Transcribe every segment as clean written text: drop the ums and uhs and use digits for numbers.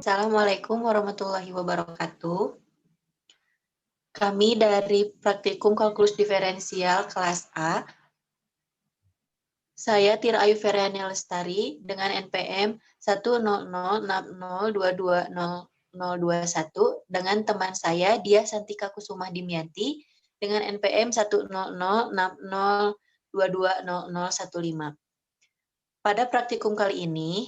Assalamualaikum warahmatullahi wabarakatuh. Kami dari Praktikum Kalkulus Diferensial kelas A. Saya Tira Ayu Feryani Lestari dengan NPM 10060220021 dengan teman saya Dia Santika Kusuma Dimyati dengan NPM 10060220015. Pada praktikum kali ini,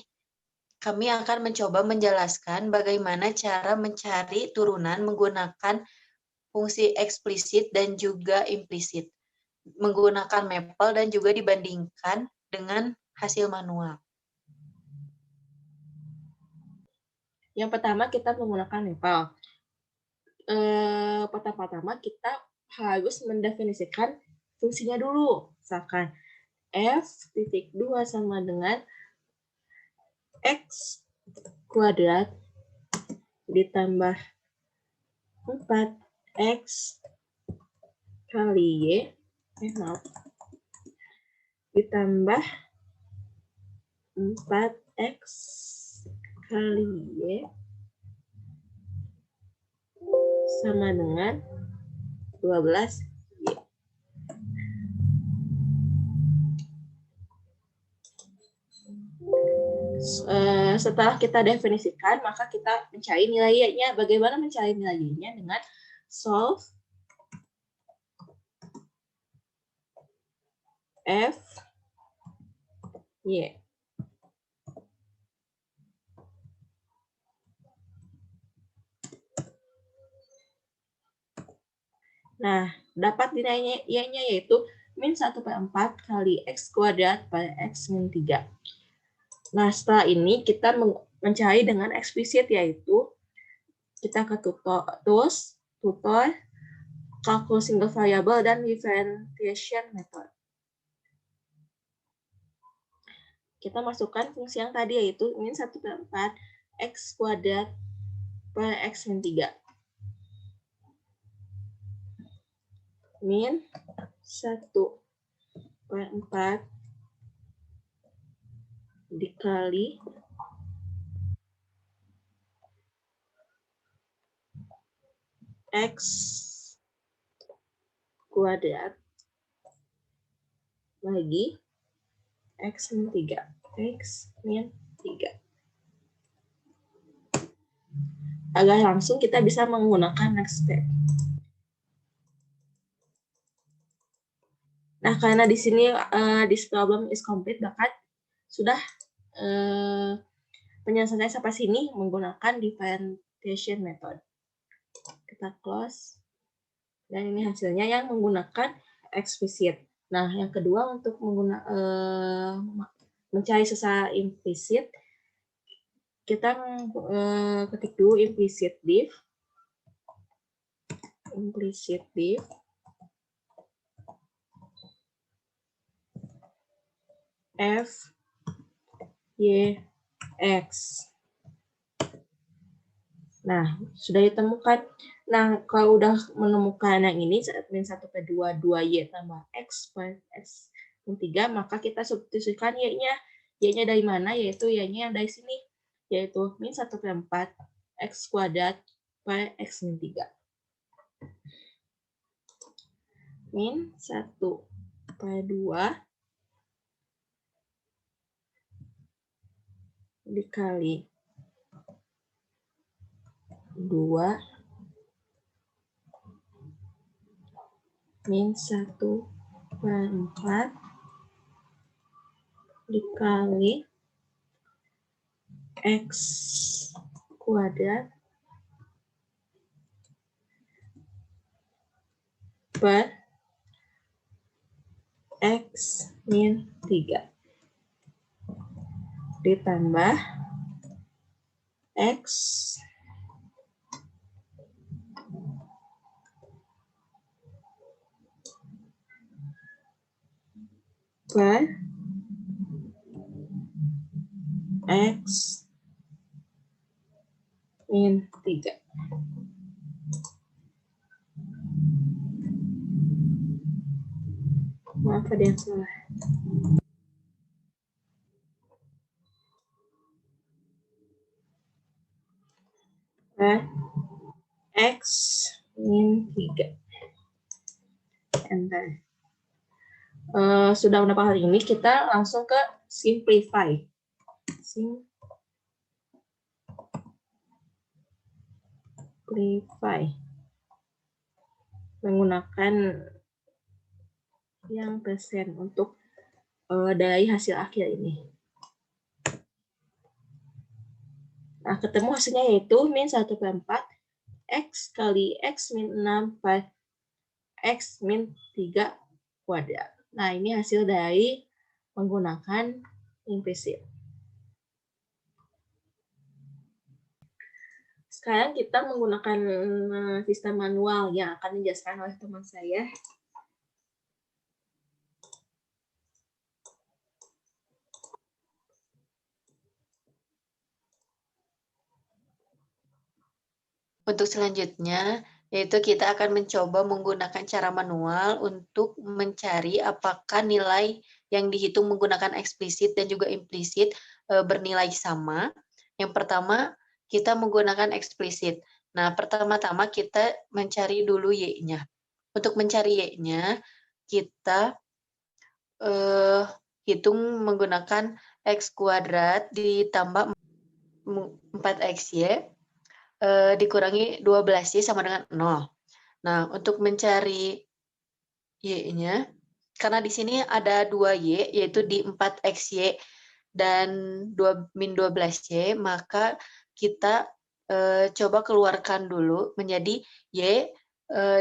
kami akan mencoba menjelaskan bagaimana cara mencari turunan menggunakan fungsi eksplisit dan juga implisit, menggunakan maple dan juga dibandingkan dengan hasil manual. Yang pertama kita menggunakan maple. Pertama-tama kita harus mendefinisikan fungsinya dulu. Misalkan f(2) sama dengan x kuadrat ditambah 4x kali y ditambah 4x kali y sama dengan 12y. Setelah kita definisikan, maka kita mencari nilainya. Bagaimana mencari nilainya? Dengan solve f y. Nah, dapat nilainya y-nya yaitu min 1/4 kali x kuadrat per x min 3. Nah, setelah ini kita mencari dengan eksplisit, yaitu kita ke tools, tutor, kalkulus single variable, dan differentiation method. Kita masukkan fungsi yang tadi, yaitu min 1/4 x kuadrat per x min 3. Min 1/4 dikali x kuadrat bagi x min 3. X min 3. Agar langsung kita bisa menggunakan next step. Nah, karena di sini this problem is complete, bahkan sudah penyelesaiannya sampai sini menggunakan differentiation method. Kita close. Dan ini hasilnya yang menggunakan eksplisit. Nah, yang kedua untuk mencari sisa implisit, kita ketik dulu implicit diff. F y x. Nah, sudah ditemukan. Nah, kalau udah menemukan yang ini, min 1/2, 2y tambah x per x min 3, maka kita substitusikan y-nya. Y-nya dari mana? Yaitu y-nya yang dari sini, yaitu min 1/4 x kuadrat per x min 3. Min 1/2 dikali 2 min 1/4 dikali x kuadrat per x min 3 ditambah x per x min 3. Maaf ada yang salah. per X min 3. Enter. Sudah mendapat hal ini, kita langsung ke simplify. Simplify. Menggunakan yang persen untuk dari hasil akhir ini. Nah, ketemu hasilnya yaitu min 1/4 X kali X min 6 per X min 3 kuadrat. Nah, ini hasil dari menggunakan implisit. Sekarang kita menggunakan sistem manual yang akan dijelaskan oleh teman saya. Untuk selanjutnya, yaitu kita akan mencoba menggunakan cara manual untuk mencari apakah nilai yang dihitung menggunakan eksplisit dan juga implisit bernilai sama. Yang pertama, kita menggunakan eksplisit. Nah, pertama-tama kita mencari dulu Y-nya. Untuk mencari Y-nya, kita hitung menggunakan X kuadrat ditambah 4XY dikurangi 12Y sama dengan 0. Nah, untuk mencari Y-nya, karena di sini ada 2Y, yaitu di 4XY dan min 12Y, maka kita coba keluarkan dulu menjadi Y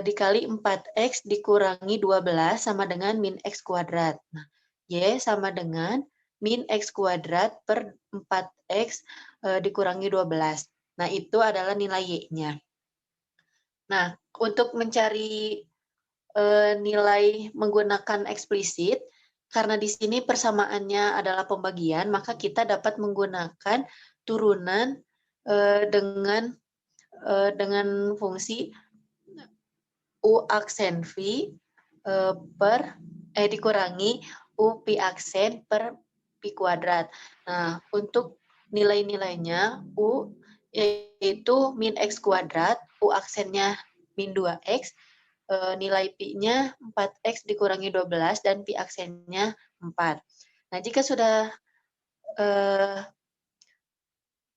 dikali 4X dikurangi 12 sama dengan min X kuadrat. Nah, Y sama dengan min X kuadrat per 4X dikurangi 12. Nah, itu adalah nilai Y-nya. Nah, untuk mencari nilai menggunakan eksplisit, karena di sini persamaannya adalah pembagian, maka kita dapat menggunakan turunan dengan fungsi U aksen V dikurangi U pi aksen per pi kuadrat. Nah, untuk nilai-nilainya U yaitu min X kuadrat, U aksennya min 2X, nilai pi-nya 4X dikurangi 12, dan pi aksennya 4. Nah, jika sudah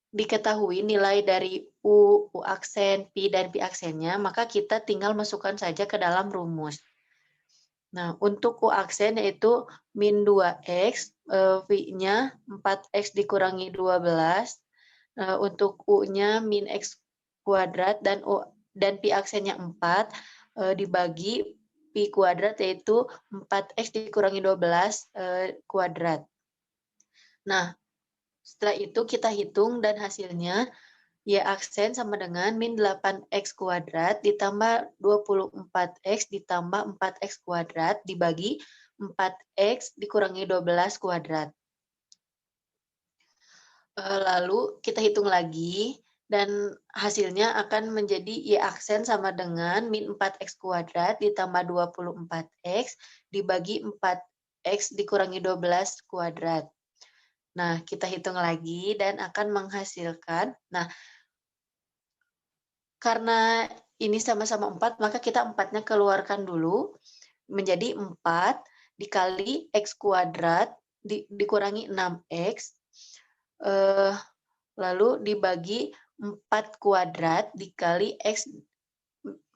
diketahui nilai dari U aksen, pi, dan pi aksennya, maka kita tinggal masukkan saja ke dalam rumus. Nah, untuk U aksen yaitu min 2X, V-nya 4X dikurangi 12, untuk U-nya min X kuadrat, dan pi aksennya 4, dibagi pi kuadrat yaitu 4X dikurangi 12 kuadrat. Nah, setelah itu kita hitung dan hasilnya Y aksen sama dengan min 8X kuadrat ditambah 24X ditambah 4X kuadrat dibagi 4X dikurangi 12 kuadrat. Lalu kita hitung lagi, dan hasilnya akan menjadi Y aksen sama dengan min 4X kuadrat ditambah 24X dibagi 4X dikurangi 12 kuadrat. Nah, kita hitung lagi dan akan menghasilkan, nah, karena ini sama-sama 4, maka kita 4-nya keluarkan dulu, menjadi 4 dikali X kuadrat dikurangi 6X, lalu dibagi 4 kuadrat dikali X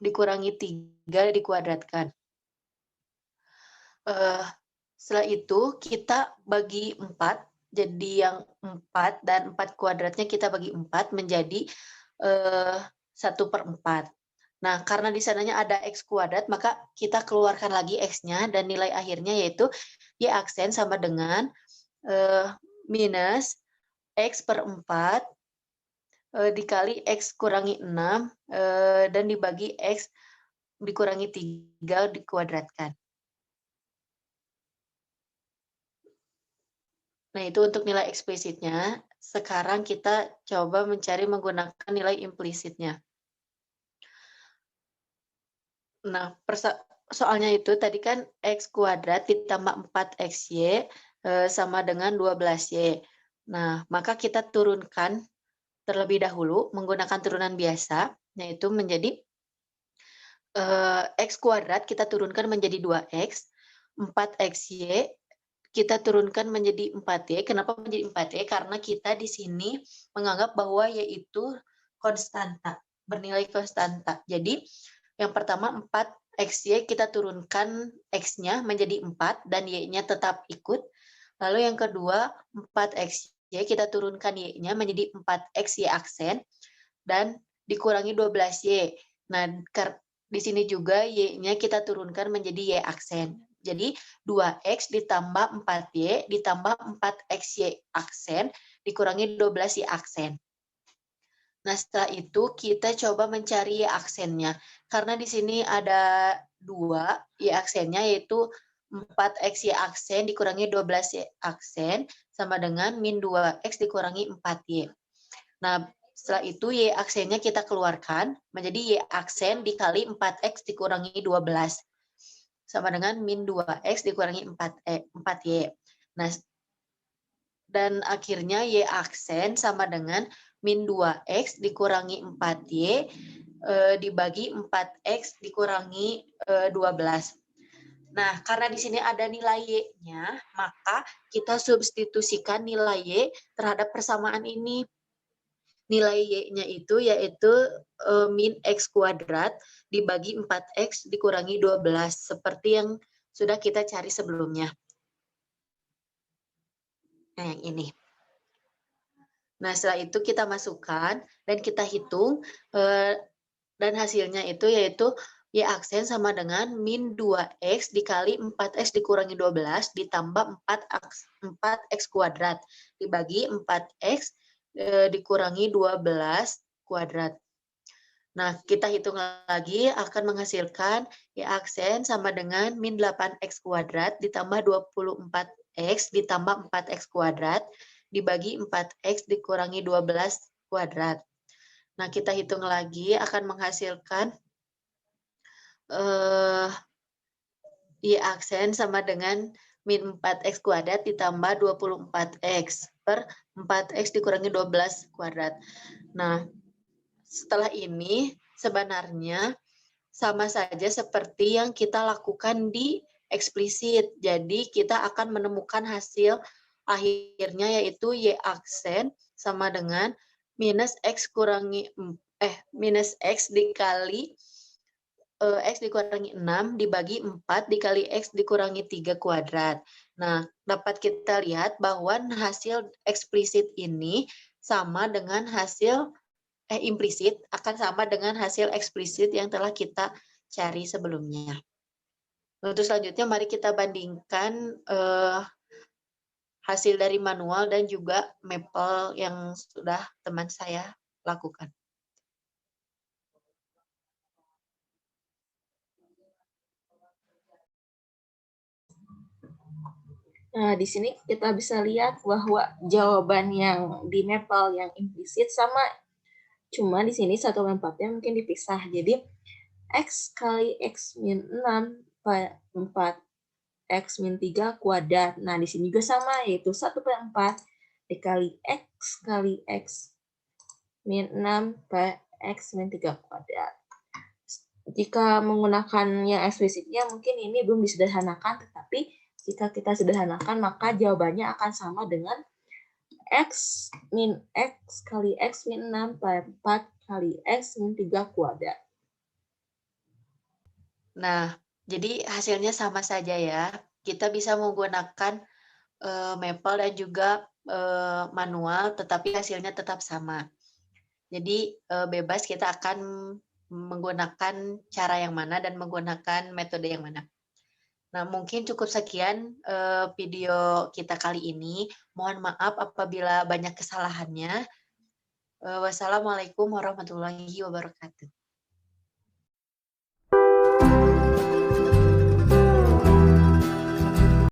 dikurangi 3 dikuadratkan. Setelah itu kita bagi 4, jadi yang 4 dan 4 kuadratnya kita bagi 4 menjadi 1/4. Nah, karena di sananya ada X kuadrat, maka kita keluarkan lagi X-nya, dan nilai akhirnya yaitu Y aksen sama dengan minus X per 4 dikali X kurangi 6 dan dibagi X dikurangi 3 dikuadratkan. Nah, itu untuk nilai eksplisitnya. Sekarang kita coba mencari menggunakan nilai implisitnya. Nah, soalnya itu tadi kan X kuadrat ditambah 4XY sama dengan 12Y. Nah, maka kita turunkan terlebih dahulu menggunakan turunan biasa, yaitu menjadi X kuadrat kita turunkan menjadi 2X, 4XY kita turunkan menjadi 4Y. Kenapa menjadi 4Y? Karena kita di sini menganggap bahwa Y itu konstanta, bernilai konstanta. Jadi yang pertama 4XY kita turunkan X-nya menjadi 4 dan Y-nya tetap ikut. Lalu yang kedua 4XY kita turunkan Y-nya menjadi 4XY aksen dan dikurangi 12Y. Nah, di sini juga Y-nya kita turunkan menjadi Y aksen. Jadi 2X ditambah 4Y ditambah 4XY aksen dikurangi 12Y aksen. Nah, setelah itu kita coba mencari Y aksennya. Karena di sini ada 2 Y aksennya, yaitu 4XY aksen dikurangi 12Y aksen sama dengan min 2X dikurangi 4Y. Nah, setelah itu Y aksennya kita keluarkan menjadi Y aksen dikali 4X dikurangi 12. Sama dengan min 2X dikurangi 4Y. Nah, dan akhirnya Y aksen sama dengan min 2X dikurangi 4Y dibagi 4X dikurangi 12. Nah, karena di sini ada nilai Y-nya, maka kita substitusikan nilai Y terhadap persamaan ini. Nilai Y-nya itu yaitu min X kuadrat dibagi 4X dikurangi 12, seperti yang sudah kita cari sebelumnya. Nah, yang ini. Nah, setelah itu kita masukkan dan kita hitung, dan hasilnya itu yaitu Y aksen sama dengan min 2X dikali 4X dikurangi 12 ditambah 4X kuadrat dibagi 4X dikurangi 12 kuadrat. Nah, kita hitung lagi akan menghasilkan Y aksen sama dengan min 8X kuadrat ditambah 24X ditambah 4X kuadrat dibagi 4X dikurangi 12 kuadrat. Nah, kita hitung lagi akan menghasilkan Y aksen sama dengan min 4X kuadrat ditambah 24X per 4X dikurangi 12 kuadrat. Nah, setelah ini sebenarnya sama saja seperti yang kita lakukan di eksplisit. Jadi kita akan menemukan hasil akhirnya yaitu Y aksen sama dengan minus X dikali X dikurangi 6 dibagi 4 dikali X dikurangi 3 kuadrat. Nah, dapat kita lihat bahwa hasil eksplisit ini sama dengan hasil implisit akan sama dengan hasil eksplisit yang telah kita cari sebelumnya. Untuk selanjutnya mari kita bandingkan hasil dari manual dan juga Maple yang sudah teman saya lakukan. Nah, di sini kita bisa lihat bahwa jawaban yang di Maple yang implisit sama, cuma di sini 1 dan 4-nya mungkin dipisah. Jadi, X kali X min 6 per 4 X min 3 kuadrat. Nah, di sini juga sama, yaitu 1 per 4 dikali X kali X min 6 per X min 3 kuadrat. Jika menggunakan yang eksplisitnya, mungkin ini belum disederhanakan, tetapi jika kita sederhanakan, maka jawabannya akan sama dengan X min X kali X min 6 per 4 kali X min 3 kuadrat. Nah, jadi hasilnya sama saja ya. Kita bisa menggunakan Maple dan juga manual, tetapi hasilnya tetap sama. Jadi bebas kita akan menggunakan cara yang mana dan menggunakan metode yang mana. Nah, mungkin cukup sekian video kita kali ini. Mohon maaf apabila banyak kesalahannya. Wassalamualaikum warahmatullahi wabarakatuh.